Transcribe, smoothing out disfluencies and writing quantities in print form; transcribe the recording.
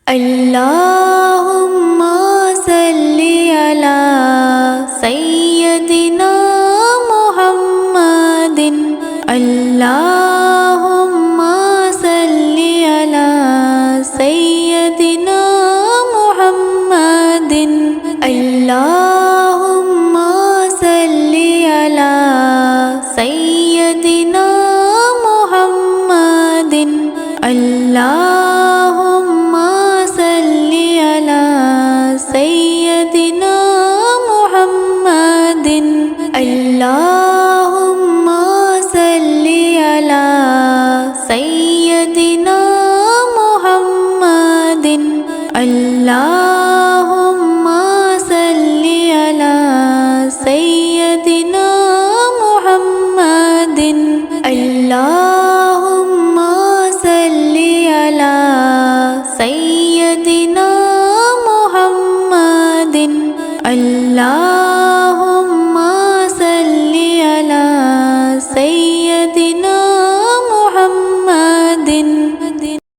अल्लाहुम्मा सल्ली अला सय्यदिना मुहम्मदिन। अल्लाहुम्मा सल्ली अला सय्यदिना मुहम्मदिन। अल्लाहुम्मा सल्ली अला सय्यदिना मुहम्मदिन। अल्लाहुम्मा सल्ली अला सय्यदिना मुहम्मदिन। अल्लाहुम्मा सल्ली अला सय्यदिना मुहम्मदिन। अल्लाहुम्मा सल्ली अला सय्यदिना मुहम्मदिन। अल्लाह